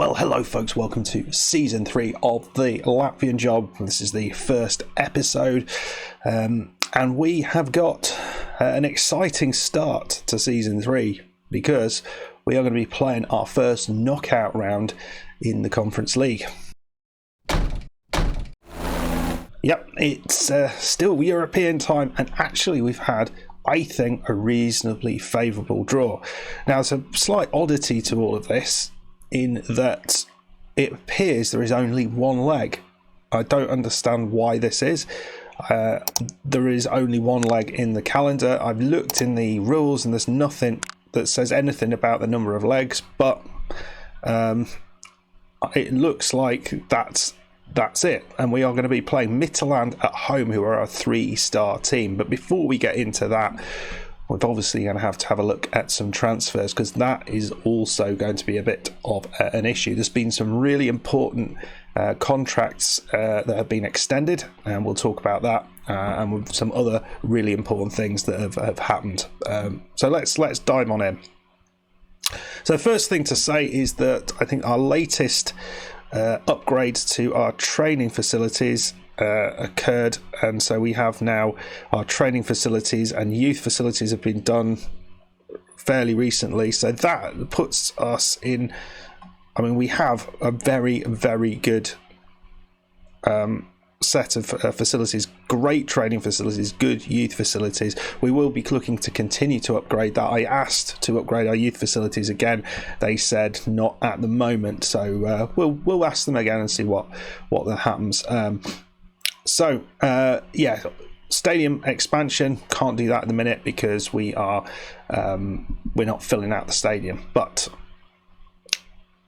Well, hello folks, welcome to Season 3 of the Latvian Job. This is the first episode, and we have got an exciting start to Season 3 because we are going to be playing our first knockout round in the Conference League. Yep, it's still European time, and actually we've had, I think, a reasonably favourable draw. Now, there's a slight oddity to all of this, in that it appears there is only one leg. I don't understand why this is. There is only one leg in the calendar. I've looked in the rules and there's nothing that says anything about the number of legs, but it looks like that's it. And we are going to be playing Midtjylland at home, who are a 3-star team. But before we get into that, we're obviously going to have a look at some transfers, because that is also going to be a bit of an issue. There's been some really important contracts that have been extended, and we'll talk about that, and with some other really important things that have happened. So let's dive on in. So the first thing to say is that I think our latest upgrade to our training facilities occurred, and so we have now our training facilities and youth facilities have been done fairly recently, so that puts us in, I mean, we have a very, very good set of facilities, great training facilities, good youth facilities. We will be looking to continue to upgrade that. I asked to upgrade our youth facilities again. They said not at the moment, so we'll ask them again and see what happens. So stadium expansion, can't do that at the minute because we're not filling out the stadium, but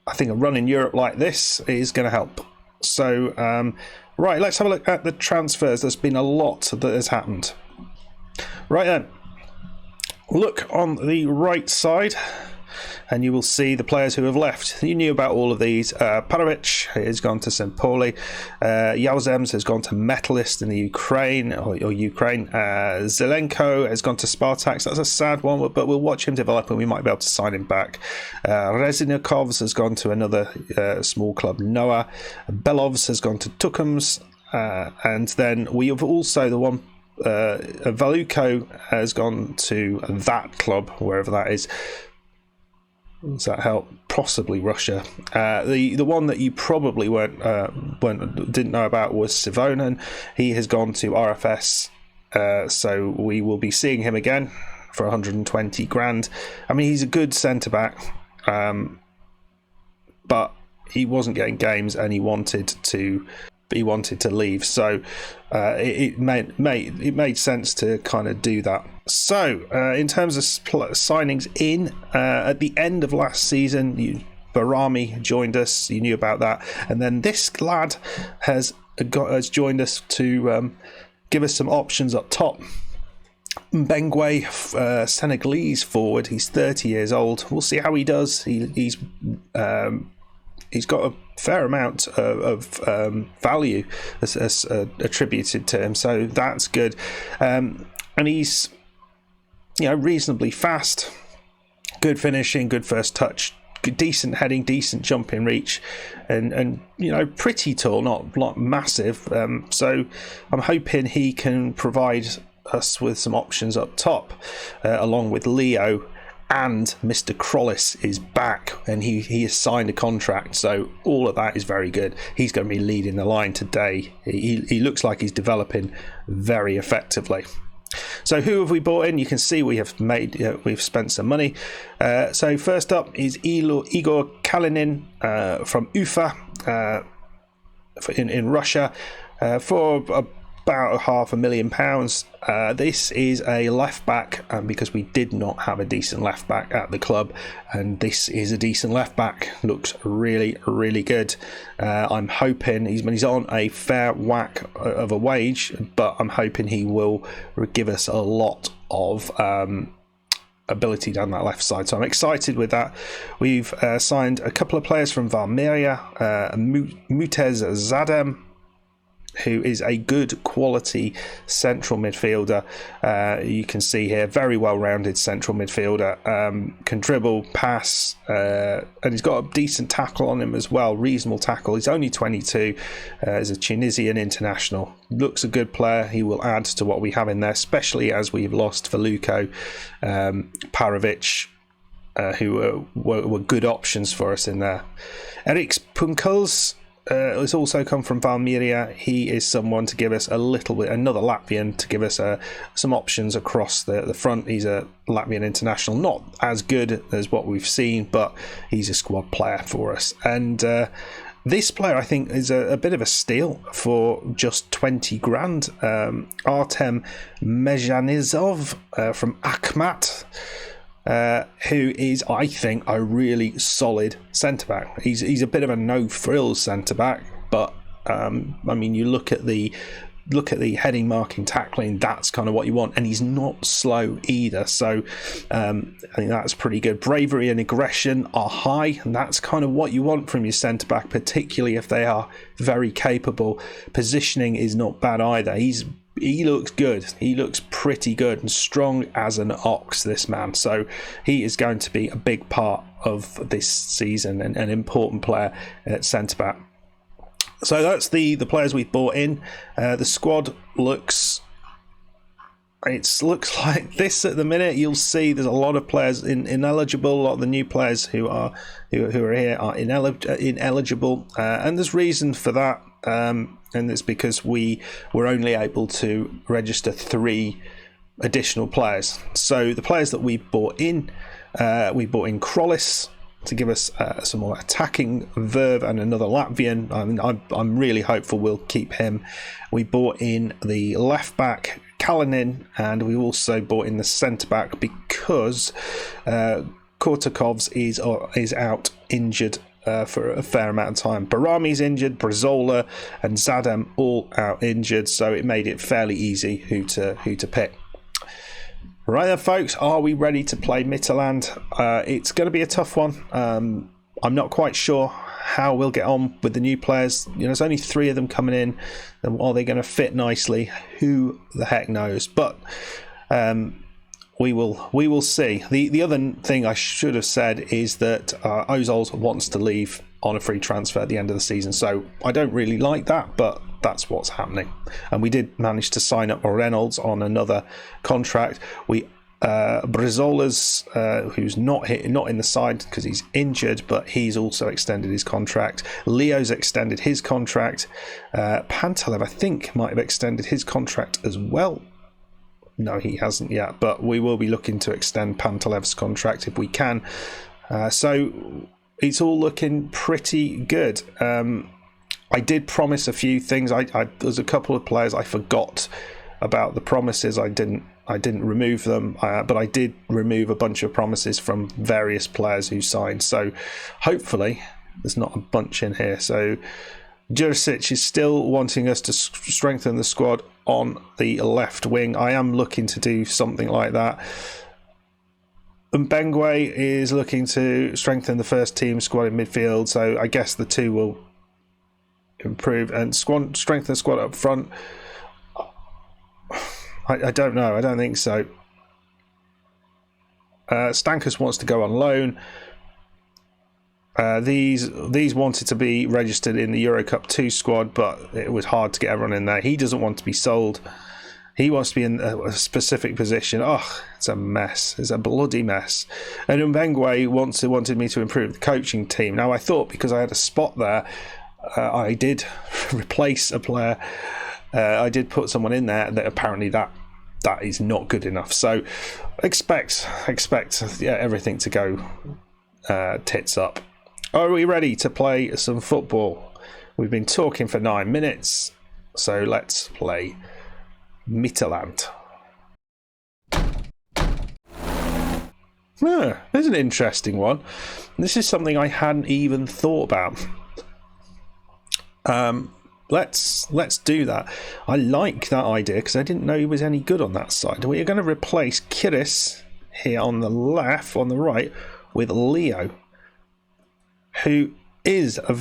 I think a run in Europe like this is going to help. So right, let's have a look at the transfers. There's been a lot that has happened. Right then, look on the right side and you will see the players who have left. You knew about all of these. Parovic has gone to St. Pauli. Yaozems has gone to Metalist in the Ukraine. Zelenko has gone to Spartak. That's a sad one, but we'll watch him develop and we might be able to sign him back. Reznikovs has gone to another small club, Noah. Belovs has gone to Tukums. And then we have also the one, Valuko has gone to that club, wherever that is. Does that help? Possibly Russia. The one that you probably didn't know about was Sivonen. He has gone to RFS, so we will be seeing him again for 120 grand. I mean, he's a good centre back, but he wasn't getting games, and he wanted to leave, so it made sense to kind of do that. So in terms of signings in, at the end of last season, Barami joined us. You knew about that, and then this lad has joined us to give us some options up top. Mbengwe, Senegalese forward. He's 30 years old. We'll see how he does. He's got a fair amount of value as attributed to him, so that's good. And he's, reasonably fast, good finishing, good first touch, decent heading, decent jumping reach, and pretty tall, not massive. So I'm hoping he can provide us with some options up top, along with Leo. And Mr. Krollis is back, and he has signed a contract, so all of that is very good. He's going to be leading the line today. He looks like he's developing very effectively. So who have we bought in? You can see we've spent some money. So first up is Igor Kalinin from Ufa in Russia for about £500,000. This is a left back, because we did not have a decent left back at the club, and this is a decent left back. Looks really, really good. I'm hoping he's on a fair whack of a wage, but I'm hoping he will give us a lot of ability down that left side, so I'm excited with that. We've signed a couple of players from Valmiera, Mutez Zadem, who is a good quality central midfielder. You can see here, very well-rounded central midfielder. Can dribble, pass, and he's got a decent tackle on him as well, reasonable tackle. He's only 22, is a Tunisian international. Looks a good player. He will add to what we have in there, especially as we've lost Veluko, Parovic, who were good options for us in there. Eriks Punkels has also come from Valmiera. He is someone to give us a little bit, another Latvian to give us some options across the front. He's a Latvian international, not as good as what we've seen, but he's a squad player for us. And this player, I think, is a bit of a steal for just 20 grand. Artem Mejianizov from Akhmat. Who is, I think, a really solid centre-back. He's a bit of a no-frills centre-back, but I mean, you look at the heading, marking, tackling, that's kind of what you want, and he's not slow either, so I think that's pretty good. Bravery and aggression are high, and that's kind of what you want from your centre-back, particularly if they are very capable. Positioning is not bad either. He looks good. He looks pretty good and strong as an ox, this man. So he is going to be a big part of this season and an important player at centre-back. So that's the players we've bought in. The squad looks like this at the minute. You'll see there's a lot of players ineligible. A lot of the new players who are here are ineligible, and there's reason for that. And it's because we were only able to register 3 additional players. So the players that we bought in Krollis to give us some more attacking verve and another Latvian. I'm really hopeful we'll keep him. We bought in the left back Kalinin, and we also bought in the centre back because Kortakovs is out injured for a fair amount of time. Barami's injured, Brazola and Zadem all out injured, so it made it fairly easy who to pick. Right then, folks, are we ready to play Midtjylland? It's going to be a tough one. I'm not quite sure how we'll get on with the new players. There's only 3 of them coming in, and are they going to fit nicely? Who the heck knows? But we will see. The other thing I should have said is that Ozol's wants to leave on a free transfer at the end of the season, so I don't really like that, but that's what's happening. And we did manage to sign up Reynolds on another contract. Brizola's who's not in the side because he's injured, but he's also extended his contract. Leo's extended his contract. Pantalev, I think, might have extended his contract as well. No, he hasn't yet, but we will be looking to extend Pantalev's contract if we can. So it's all looking pretty good. I did promise a few things. There's a couple of players I forgot about the promises. I didn't remove them, but I did remove a bunch of promises from various players who signed. So hopefully there's not a bunch in here. So Jurisic is still wanting us to strengthen the squad on the left wing. I am looking to do something like that. Mbengwe is looking to strengthen the first team squad in midfield, so I guess the 2 will improve and strengthen the squad up front. I don't know. I don't think so. Stankus wants to go on loan. These wanted to be registered in the Euro Cup 2 squad, but it was hard to get everyone in there. He doesn't want to be sold. He wants to be in a specific position. Oh, it's a mess. It's a bloody mess. And Mbengwe wanted me to improve the coaching team. Now, I thought because I had a spot there, I did replace a player. I did put someone in there that apparently that is not good enough. So expect everything to go tits up. Are we ready to play some football? We've been talking for 9 minutes, so let's play Midtjylland. There's an interesting one. This is something I hadn't even thought about. Let's do that. I like that idea because I didn't know he was any good on that side. We are going to replace Kiris here on the left, on the right, with Leo, who is a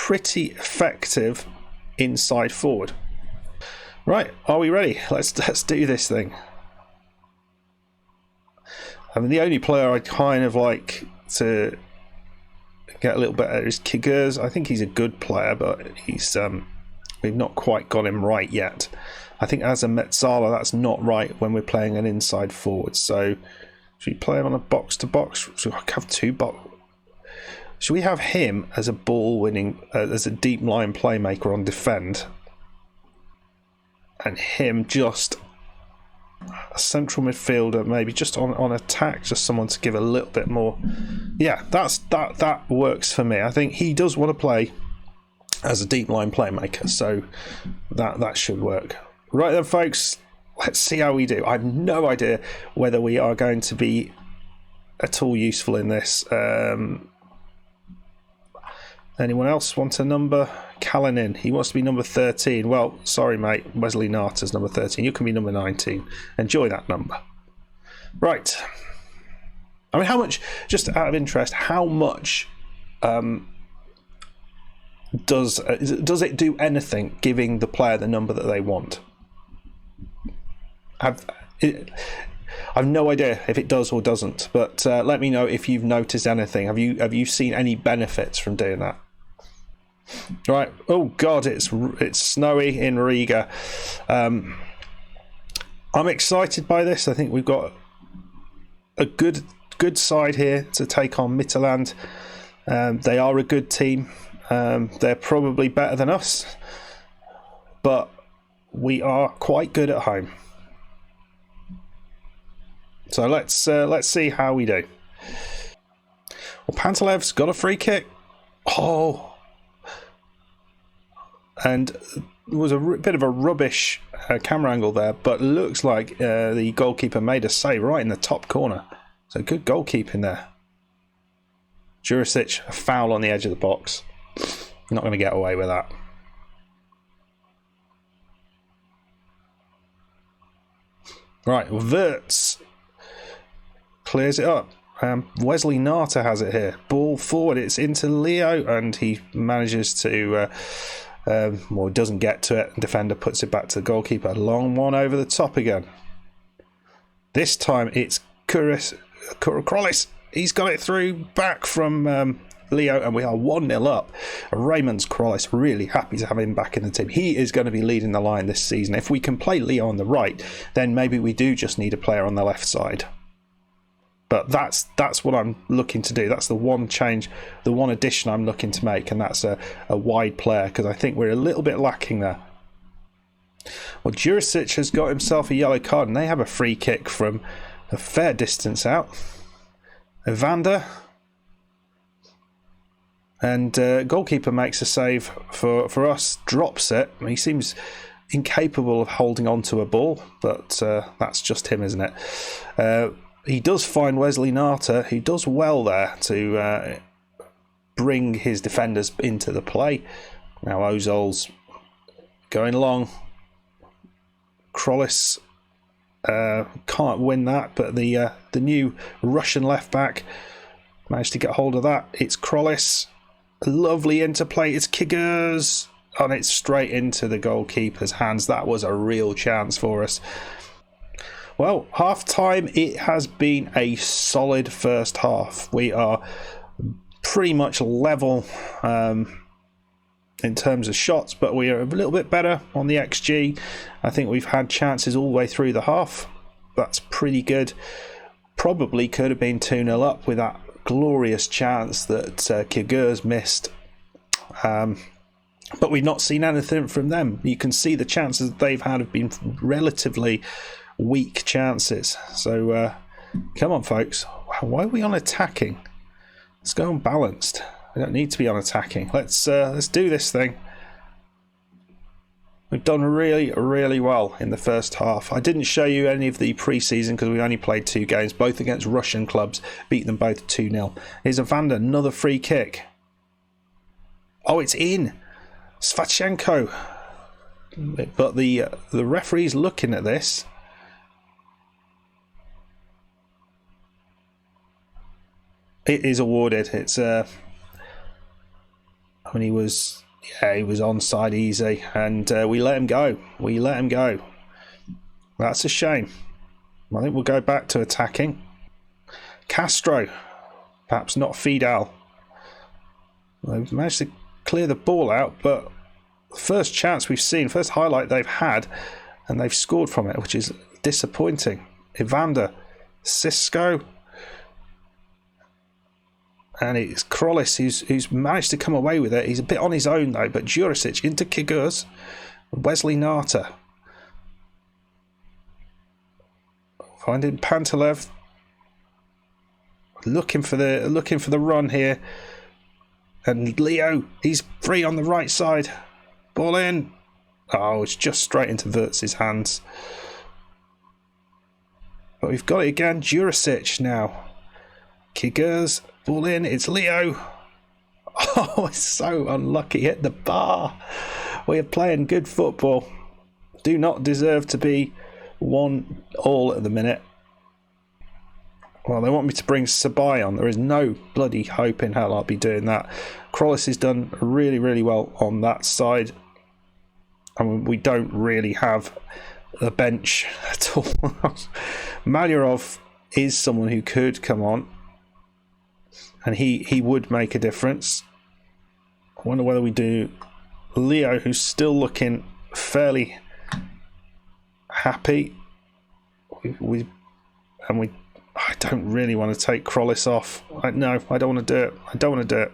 pretty effective inside forward. Right, are we ready? Let's do this thing. I mean, the only player I kind of like to get a little better is Kigers. I think he's a good player, but he's we've not quite got him right yet. I think as a Metzala, that's not right when we're playing an inside forward. So should we play him on a box to box? Should I have two box? Should we have him as a ball winning, as a deep line playmaker on defend, and him just a central midfielder, maybe just on attack, just someone to give a little bit more. Yeah, that works for me. I think he does want to play as a deep line playmaker, so that should work. Right then, folks, let's see how we do. I have no idea whether we are going to be at all useful in this. Anyone else want a number? Kalinin, he wants to be number 13. Well, sorry, mate. Wesley Narta's number 13. You can be number 19. Enjoy that number. Right. I mean, how much, just out of interest, how much does it do anything giving the player the number that they want? I've no idea if it does or doesn't, but let me know if you've noticed anything. Have you seen any benefits from doing that? Right. Oh God, it's snowy in Riga. I'm excited by this. I think we've got a good side here to take on Midtjylland. They are a good team. They're probably better than us, but we are quite good at home. So let's see how we do. Well, Pantalev's got a free kick. Oh. And there was a bit of a rubbish camera angle there, but looks like the goalkeeper made a save right in the top corner. So good goalkeeping there. Jurisic, a foul on the edge of the box. Not going to get away with that. Right, Wirtz clears it up. Wesley Narta has it here. Ball forward, it's into Leo, and he manages to... well, doesn't get to it. Defender puts it back to the goalkeeper. Long one over the top again. This time it's Krollis. He's got it through back from Leo, and we are 1-0 up. Raymond's Krollis, really happy to have him back in the team. He is going to be leading the line this season. If we can play Leo on the right, then maybe we do just need a player on the left side. But that's what I'm looking to do. That's the one change, the one addition I'm looking to make, and that's a wide player, because I think we're a little bit lacking there. Well, Jurisic has got himself a yellow card, and they have a free kick from a fair distance out. Evander. And goalkeeper makes a save for us, drops it. He seems incapable of holding on to a ball, but that's just him, isn't it? He does find Wesley Narta, who does well there to bring his defenders into the play. Now Ozol's going along. Krollis can't win that, but the new Russian left back managed to get hold of that. It's Krollis. Lovely interplay. It's Kigers, and it's straight into the goalkeeper's hands. That was a real chance for us. Well, half time, it has been a solid first half. We are pretty much level in terms of shots, but we are a little bit better on the XG. I think we've had chances all the way through the half. That's pretty good. Probably could have been 2-0 up with that glorious chance that Kigers missed. But we've not seen anything from them. You can see the chances that they've had have been relatively weak chances. So come on, folks. Why are we on attacking? Let's go on balanced. We don't need to be on attacking. Let's do this thing. We've done really well in the first half. I didn't show you any of the pre-season because we only played 2 games, both against Russian clubs. Beat them both 2-0. Here's Evander, another free kick. Oh, it's in. Svachenko. But the referee's looking at this. It is awarded. It's And he was onside easy, and we let him go. That's a shame. I think we'll go back to attacking. Castro, perhaps not Fidel. They've managed to clear the ball out, but the first chance we've seen, first highlight they've had, and they've scored from it, which is disappointing. Evander, Cisco, and it's Krollis who's managed to come away with it. He's a bit on his own though, but Jurisic into Kigurs, Wesley Nata. Finding Pantalev, looking for the run here, and Leo, he's free on the right side. Ball in. Oh, it's just straight into Wirtz's hands. But we've got it again. Jurisic now. Kigurs, ball in. It's Leo. Oh, it's so unlucky. Hit the bar. We are playing good football. Do not deserve to be 1-1 at the minute. Well, they want me to bring Sabai on. There is no bloody hope in hell I'll be doing that. Krollis has done really, really well on that side. I mean, we don't really have a bench at all. Malyarov is someone who could come on, and he would make a difference. I wonder whether we do Leo, who's still looking fairly happy. I don't really want to take Krollis off. No, I don't want to do it.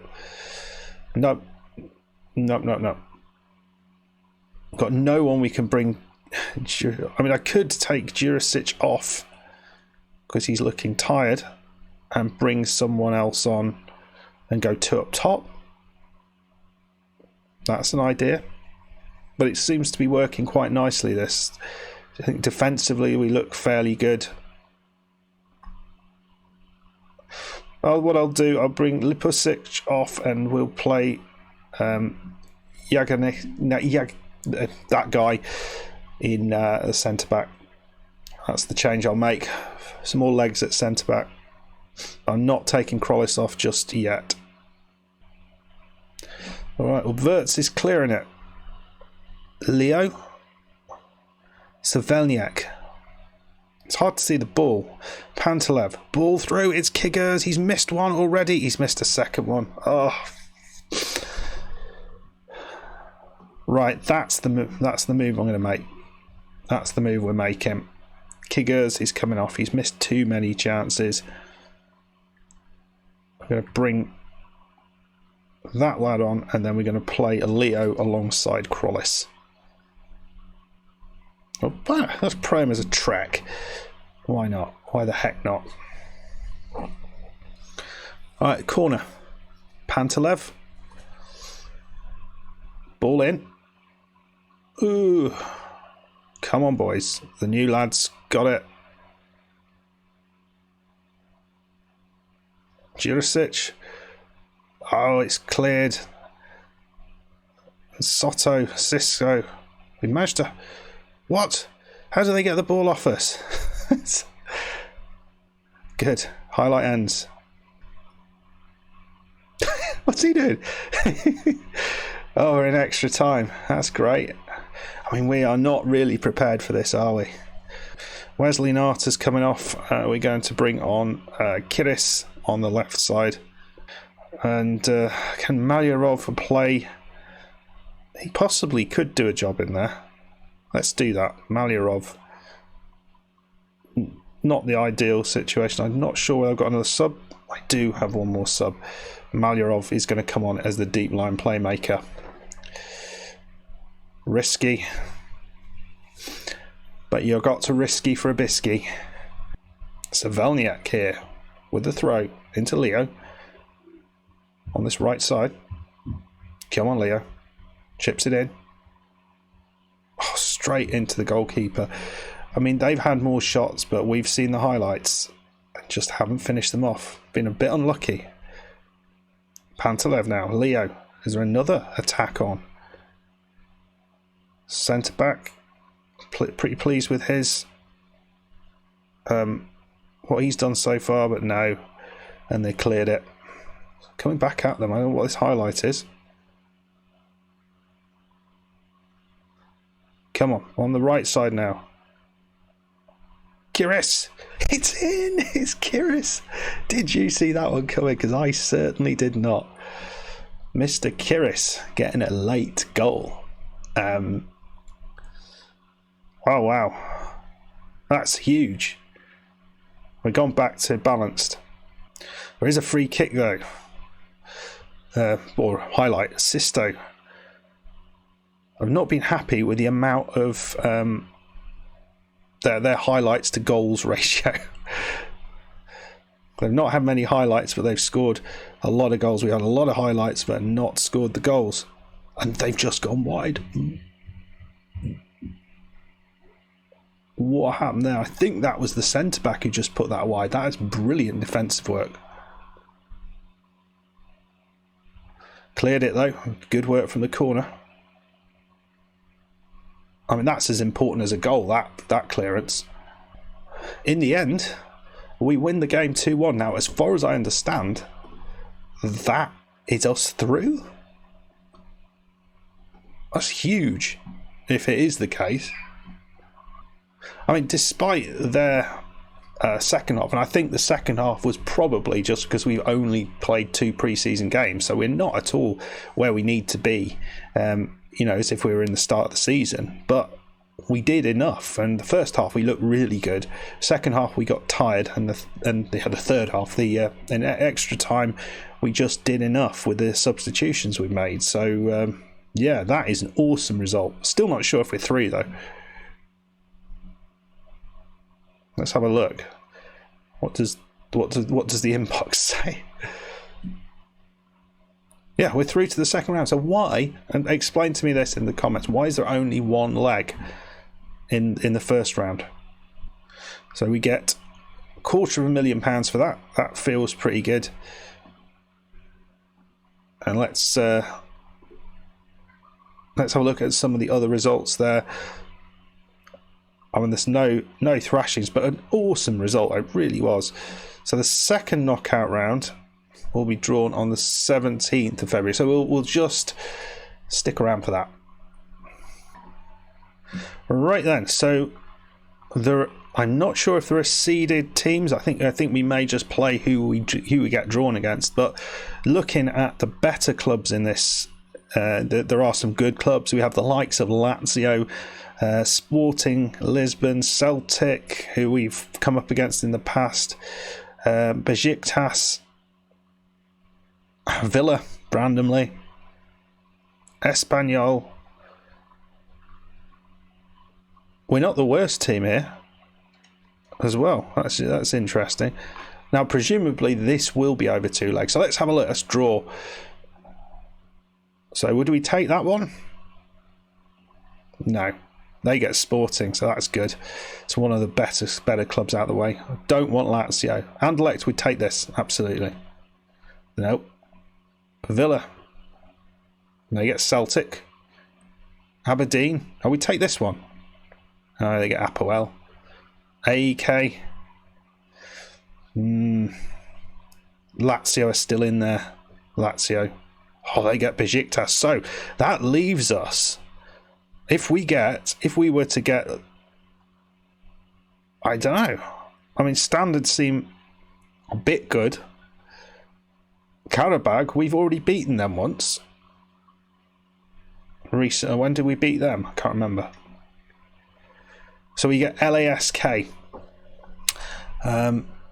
No. Got no one we can bring. I mean, I could take Jurisic off because he's looking tired and bring someone else on and go 2 up top. That's an idea. But it seems to be working quite nicely, this. I think defensively we look fairly good. What I'll do, I'll bring Lipusic off and we'll play that guy in the centre back. That's the change I'll make. Some more legs at centre back. I'm not taking Krollis off just yet. Alright, well, Wirtz is clearing it. Leo. Savelniak. It's hard to see the ball. Pantalev. Ball through. It's Kigurs. He's missed one already. He's missed a second one. Oh. Right, that's the move. That's the move I'm going to make. That's the move we're making. Kigurs is coming off. He's missed too many chances. I'm going to bring that lad on, and then we're going to play a Leo alongside Krollis. Oh, let's play him as a track. Why not? Why the heck not? Alright, corner. Pantalev. Ball in. Ooh. Come on, boys. The new lads got it. Jurisic. Oh, it's cleared. Soto, Cisco. We managed to... What? How do they get the ball off us? Good. Highlight ends. What's he doing? Oh, we're in extra time. That's great. I mean, we are not really prepared for this, are we? Wesley Nata's coming off. We're going to bring on Kiris on the left side. And can Malyarov play? He possibly could do a job in there. Let's do that. Malyarov. Not the ideal situation. I'm not sure whether I've got another sub. I do have one more sub. Malyarov is going to come on as the deep line playmaker. Risky. But you've got to risky for a bisky. Savelniak here with the throw into Leo. On this right side. Come on, Leo. Chips it in. Oh, straight into the goalkeeper. I mean, they've had more shots, but we've seen the highlights and just haven't finished them off. Been a bit unlucky. Pantalev now. Leo. Is there another attack on? Centre back. Pretty pleased with his what he's done so far, but no. And they cleared it. Coming back at them. I don't know what this highlight is. Come on the right side now. Kiris! It's in! It's Kiris! Did you see that one coming? Because I certainly did not. Mr. Kiris getting a late goal. Oh, wow. That's huge. We've gone back to balanced. There is a free kick, though. Or highlight, assisto. I've not been happy with the amount of their highlights to goals ratio. They've not had many highlights, but they've scored a lot of goals. We had a lot of highlights, but not scored the goals. And they've just gone wide. What happened there? I think that was the centre-back who just put that wide. That is brilliant defensive work. Cleared it, though. Good work from the corner. I mean, that's as important as a goal, that clearance. In the end, we win the game 2-1. Now, as far as I understand, that is us through. That's huge, if it is the case. I mean, despite their second half, and I think the second half was probably just because we've only played 2 pre-season games, so we're not at all where we need to be, as if we were in the start of the season. But we did enough, and the first half we looked really good. Second half we got tired, and they had the third half, in extra time, we just did enough with the substitutions we made. So yeah, that is an awesome result. Still not sure if we're through though. Let's have a look. What does the inbox say? Yeah, we're through to the second round. So why? And explain to me this in the comments. Why is there only one leg in the first round? So we get £250,000 for that. That feels pretty good. And let's have a look at some of the other results there. I mean, there's no thrashings, but an awesome result. It really was. So the second knockout round will be drawn on the 17th of February. So we'll just stick around for that. Right then. So I'm not sure if there are seeded teams. I think we may just play who we get drawn against. But looking at the better clubs in this, there are some good clubs. We have the likes of Lazio, Sporting Lisbon, Celtic, who we've come up against in the past, Besiktas, Villa, Brandomley, Espanyol. We're not the worst team here as well. That's interesting. Now, presumably this will be over 2 legs. So let's have a look. Let's draw. So would we take that one? No. They get Sporting, so that's good. It's one of the better clubs out of the way. I don't want Lazio. Anderlecht would take this, absolutely. Nope. Villa. They get Celtic. Aberdeen. Oh, we take this one. Oh, they get Apoel. AEK. Lazio are still in there. Lazio. Oh, they get Besiktas. So that leaves us. If we were to get, I don't know. I mean, standards seem a bit good. Karabag, we've already beaten them once. Recently, when did we beat them? I can't remember. So we get LASK.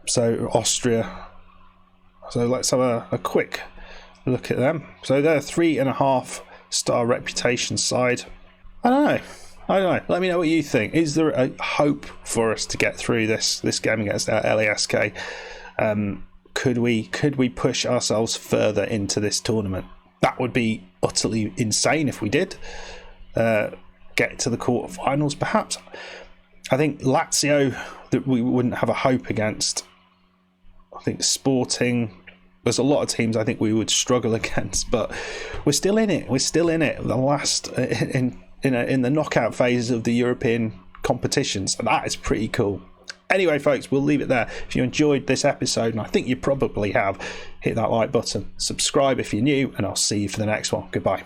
So Austria. So let's have a quick look at them. So they're a 3.5 star reputation side. I don't know. Let me know what you think. Is there a hope for us to get through this game against LASK? Could we push ourselves further into this tournament? That would be utterly insane if we did get to the quarterfinals. Perhaps. I think Lazio that we wouldn't have a hope against. I think Sporting. There's a lot of teams I think we would struggle against, but we're still in it. We're still in it. The last in the knockout phases of the European competitions. And that is pretty cool. Anyway, folks, we'll leave it there. If you enjoyed this episode, and I think you probably have, hit that like button, subscribe if you're new, and I'll see you for the next one. Goodbye.